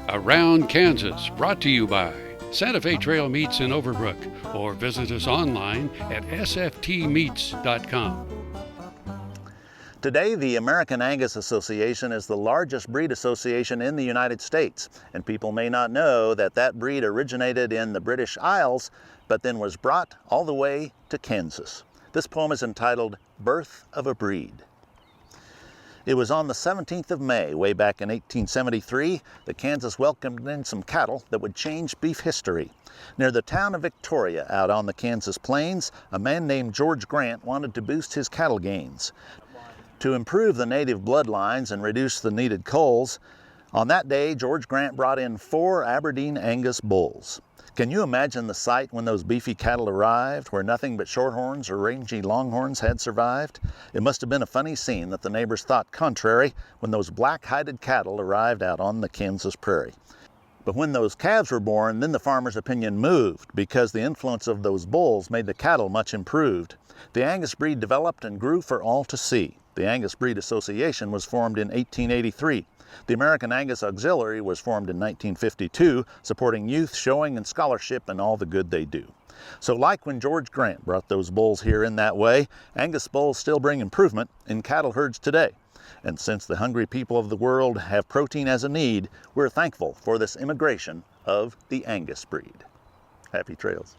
Around Kansas, brought to you by Santa Fe Trail Meats in Overbrook, or visit us online at sftmeats.com. Today, the American Angus Association is the largest breed association in the United States, and people may not know that that breed originated in the British Isles, but then was brought all the way to Kansas. This poem is entitled Birth of a Breed. It was on the 17th of May, way back in 1873, that Kansas welcomed in some cattle that would change beef history. Near the town of Victoria, out on the Kansas plains, a man named George Grant wanted to boost his cattle gains. To improve the native bloodlines and reduce the needed culls, on that day, George Grant brought in 4 Aberdeen Angus bulls. Can you imagine the sight when those beefy cattle arrived, where nothing but shorthorns or rangy longhorns had survived? It must have been a funny scene that the neighbors thought contrary when those black-hided cattle arrived out on the Kansas prairie. But when those calves were born, then the farmer's opinion moved, because the influence of those bulls made the cattle much improved. The Angus breed developed and grew for all to see. The Angus Breed Association was formed in 1883. The American Angus Auxiliary was formed in 1952, supporting youth, showing, and scholarship and all the good they do. So like when George Grant brought those bulls here in that way, Angus bulls still bring improvement in cattle herds today. And since the hungry people of the world have protein as a need, we're thankful for this immigration of the Angus breed. Happy trails.